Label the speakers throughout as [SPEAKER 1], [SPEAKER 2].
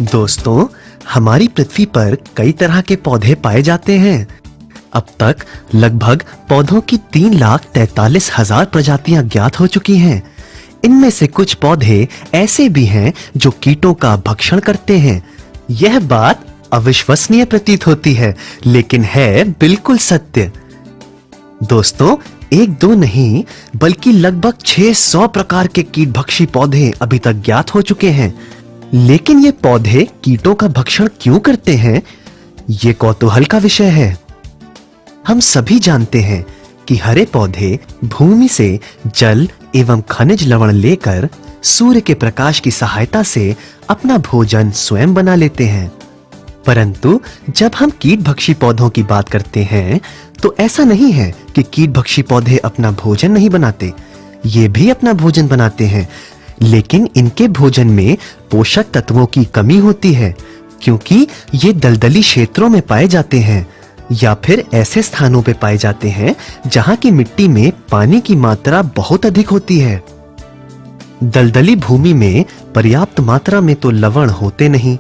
[SPEAKER 1] दोस्तों, हमारी पृथ्वी पर कई तरह के पौधे पाए जाते हैं। अब तक लगभग पौधों की 3,43,000 प्रजातियां ज्ञात हो चुकी हैं। इनमें से कुछ पौधे ऐसे भी हैं जो कीटों का भक्षण करते हैं। यह बात अविश्वसनीय प्रतीत होती है, लेकिन है बिल्कुल सत्य। दोस्तों, एक दो नहीं बल्कि लगभग 600 प्रकार के कीटभक्षी पौधे अभी तक ज्ञात हो चुके हैं। लेकिन ये पौधे कीटों का भक्षण क्यों करते हैं, ये कौतूहल का विषय है। हम सभी जानते हैं कि हरे पौधे भूमि से जल एवं खनिज लवण लेकर सूर्य के प्रकाश की सहायता से अपना भोजन स्वयं बना लेते हैं। परंतु जब हम कीटभक्षी पौधों की बात करते हैं तो ऐसा नहीं है कि कीटभक्षी पौधे अपना भोजन नहीं बनाते। ये भी अपना भोजन बनाते हैं, लेकिन इनके भोजन में पोषक तत्वों की कमी होती है, क्योंकि ये दलदली क्षेत्रों में पाए जाते हैं या फिर ऐसे स्थानों पे पाए जाते हैं जहां की मिट्टी में पानी की मात्रा बहुत अधिक होती है। दलदली भूमि में पर्याप्त मात्रा में तो लवण होते नहीं,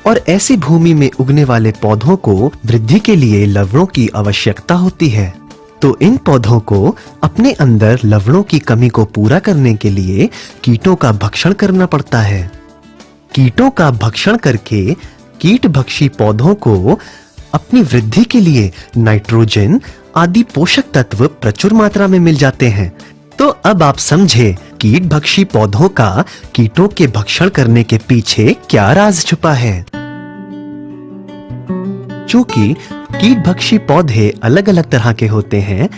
[SPEAKER 1] और ऐसी भूमि में उगने वाले पौधों को वृद्धि के लिए लवणों की आवश्यकता होती है। तो इन पौधों को अपने अंदर लवणों की कमी को पूरा करने के लिए कीटों का भक्षण करना पड़ता है। कीटों का भक्षण करके कीटभक्षी पौधों को अपनी वृद्धि के लिए नाइट्रोजन आदि पोषक तत्व प्रचुर मात्रा में मिल जाते हैं। तो अब आप समझे कीटभक्षी पौधों का कीटों के भक्षण करने के पीछे क्या राज छुपा है। चूंकि कीटभक्षी पौधे अलग-अलग तरह के होते हैं,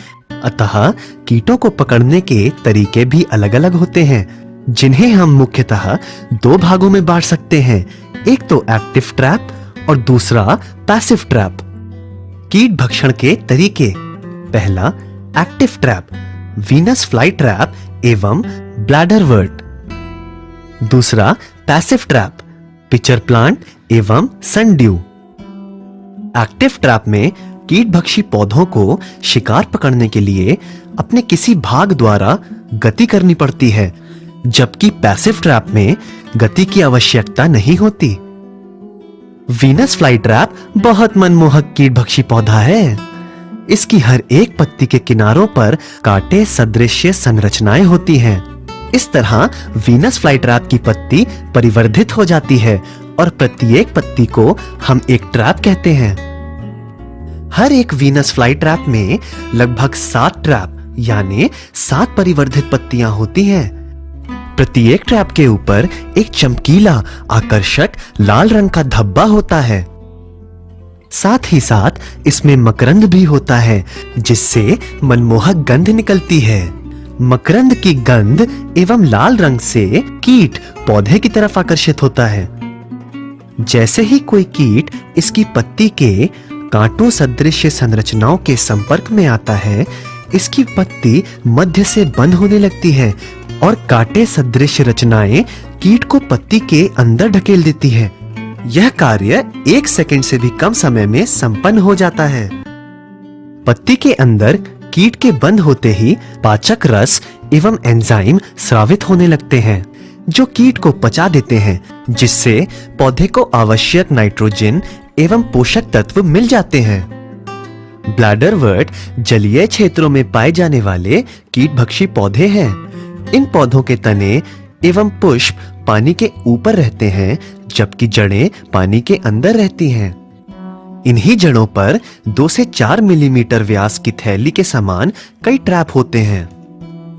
[SPEAKER 1] अतः कीटों को पकड़ने के तरीके भी अलग-अलग होते हैं, जिन्हें हम मुख्यतः दो भागों में बांट सकते हैं। एक तो एक्टिव ट्रैप और दूसरा पैसिव ट्रैप। कीट भक्षण के तरीके: पहला, active trap, Venus fly trap एवं ब्लैडरवर्ट। दूसरा, पैसिव ट्रैप, पिचर प्लांट एवं सनड्यू। एक्टिव ट्रैप में कीटभक्षी पौधों को शिकार पकड़ने के लिए अपने किसी भाग द्वारा गति करनी पड़ती है, जबकि पैसिव ट्रैप में गति की आवश्यकता नहीं होती। वीनस फ्लाई ट्रैप बहुत मनमोहक कीटभक्षी पौधा है। इसकी हर एक पत्ती के किनारों पर कांटे सदृश संरचनाएं होती हैं। इस तरह वीनस फ्लाई ट्रैप की पत्ती परिवर्धित हो जाती है और प्रत्येक पत्ती को हम एक ट्रैप कहते हैं। हर एक वीनस फ्लाई ट्रैप में लगभग 7 ट्रैप यानी 7 परिवर्धित पत्तियां होती हैं। प्रत्येक ट्रैप के ऊपर एक चमकीला, आकर्षक लाल रंग का धब्बा होता है। साथ ही साथ इसमें मकरंद भी होता है, जिससे मनमोहक गंध निकलती है। मकरंद की गंध एवं लाल रंग से कीट पौधे की तरफ आकर्षित होता है। जैसे ही कोई कीट इसकी पत्ती के कांटों सदृश संरचनाओं के संपर्क में आता है, इसकी पत्ती मध्य से बंद होने लगती है और कांटे सदृश रचनाएं कीट को पत्ती के अंदर ढकेल देती है। यह कार्य 1 सेकंड से भी कम समय में संपन्न हो जाता है। पत्ती के अंदर कीट के बंद होते ही पाचक रस एवं एंजाइम स्रावित होने लगते हैं, जो कीट को पचा देते हैं, जिससे पौधे को आवश्यक नाइट्रोजन एवं पोषक तत्व मिल जाते हैं। ब्लैडरवर्ट जलीय क्षेत्रों में पाए जाने वाले कीटभक्षी पौधे हैं। इन पौधों के तने एवं पुष्प पानी के ऊपर रहते हैं, जबकि जड़ें पानी के अंदर रहती हैं। इन्हीं जड़ों पर 2 से 4 मिलीमीटर व्यास की थैली के समान कई ट्रैप होते हैं,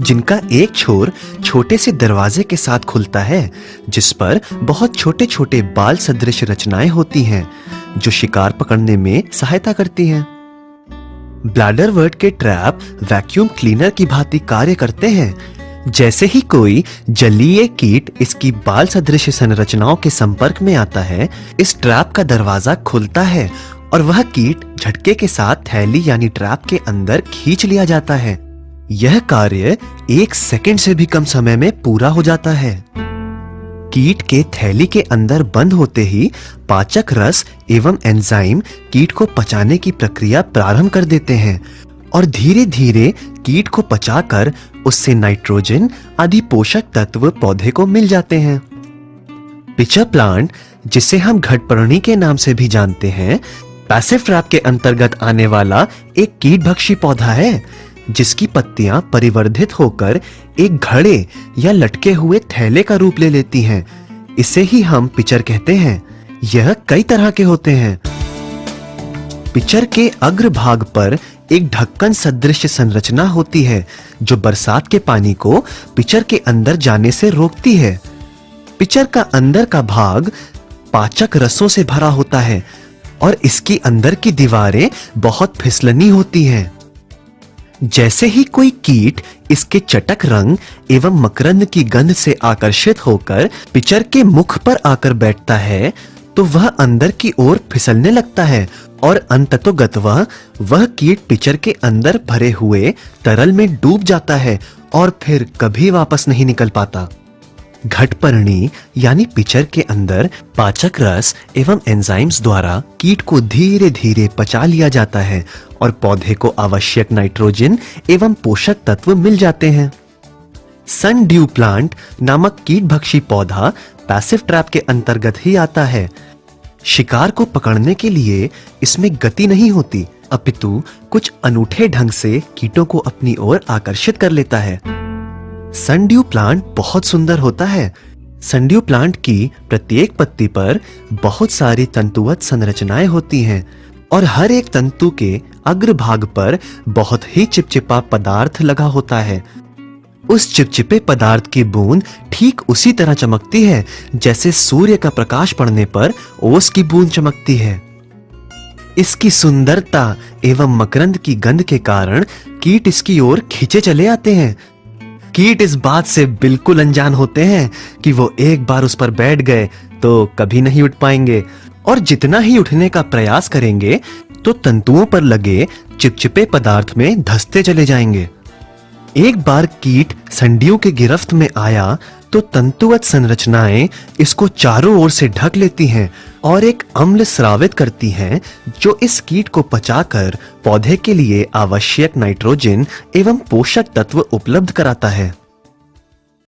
[SPEAKER 1] जिनका एक छोर छोटे से दरवाजे के साथ खुलता है, जिस पर बहुत छोटे छोटे बाल सदृश रचनाएं होती हैं, जो शिकार पकड़ने में सहायता करती हैं। ब्लैडरवर्ट के ट्रैप वैक्यूम क्लीनर की भांति कार्य करते हैं। जैसे ही कोई जलीय कीट इसकी बाल सदृश संरचनाओं के संपर्क में आता है, इस ट्रैप का दरवाजा खुलता है और वह कीट झटके के साथ थैली यानी ट्रैप के अंदर खींच लिया जाता है। यह कार्य 1 सेकंड से भी कम समय में पूरा हो जाता है। कीट के थैली के अंदर बंद होते ही पाचक रस एवं एंजाइम कीट को पचाने की प्रक्रिया प्रारंभ कर देते हैं और धीरे धीरे कीट को पचाकर उससे नाइट्रोजन आदि पोषक तत्व पौधे को मिल जाते हैं। पिचर प्लांट, जिसे हम घटपर्णी के नाम से भी जानते हैं, पैसिव ट्रैप के अंतर्गत आने वाला एक कीटभक्षी पौधा है, जिसकी पत्तियां परिवर्धित होकर एक घड़े या लटके हुए थैले का रूप ले लेती हैं। इसे ही हम पिचर कहते हैं। यह कई तरह के होते हैं। पिचर के अग्रभाग पर एक ढक्कन सदृश संरचना होती है, जो बरसात के पानी को पिचर के अंदर जाने से रोकती है। पिचर का अंदर का भाग पाचक रसों से भरा होता है और इसकी अंदर की दीवारें बहुत फिसलनी होती हैं। जैसे ही कोई कीट इसके चटक रंग एवं मकरंद की गंध से आकर्षित होकर पिचर के मुख पर आकर बैठता है, तो वह अंदर की ओर फिसलने लगता है और अंततोगत्वा वह कीट पिचर के अंदर भरे हुए तरल में डूब जाता है और फिर कभी वापस नहीं निकल पाता। घटपर्णी यानी पिचर के अंदर पाचक रस एवं एंजाइम्स द्वारा कीट को धीरे धीरे पचा लिया जाता है और पौधे को आवश्यक नाइट्रोजन एवं पोषक तत्व मिल जाते हैं। सन ड्यू प्लांट नामक कीटभक्षी पौधा पैसिव ट्रैप के अंतर्गत ही आता है। शिकार को पकड़ने के लिए इसमें गति नहीं होती, अपितु कुछ अनूठे ढंग से कीटों को अपनी ओर आकर्षित कर लेता है। सनड्यू प्लांट बहुत सुंदर होता है। सनड्यू प्लांट की प्रत्येक पत्ती पर बहुत सारी तंतुवत संरचनाएं होती हैं और हर एक तंतु के अग्रभाग पर बहुत ही चिपचिपा पदार्थ लगा होता है। उस चिपचिपे पदार्थ की बूंद ठीक उसी तरह चमकती है जैसे सूर्य का प्रकाश पड़ने पर ओस की बूंद चमकती है। इसकी सुंदरता एवं मकरंद की गंध के कारण कीट इसकी ओर खींचे चले आते हैं। कीट इस बात से बिल्कुल अनजान होते हैं कि वो एक बार उस पर बैठ गए तो कभी नहीं उठ पाएंगे और जितना ही उठने का प्रयास करेंगे तो तंतुओं पर लगे चिपचिपे पदार्थ में धंसते चले जाएंगे। एक बार कीट सनड्यू के गिरफ्त में आया तो तंतुवत संरचनाएं इसको चारों ओर से ढक लेती हैं और एक अम्ल स्रावित करती हैं, जो इस कीट को पचाकर पौधे के लिए आवश्यक नाइट्रोजन एवं पोषक तत्व उपलब्ध कराता है।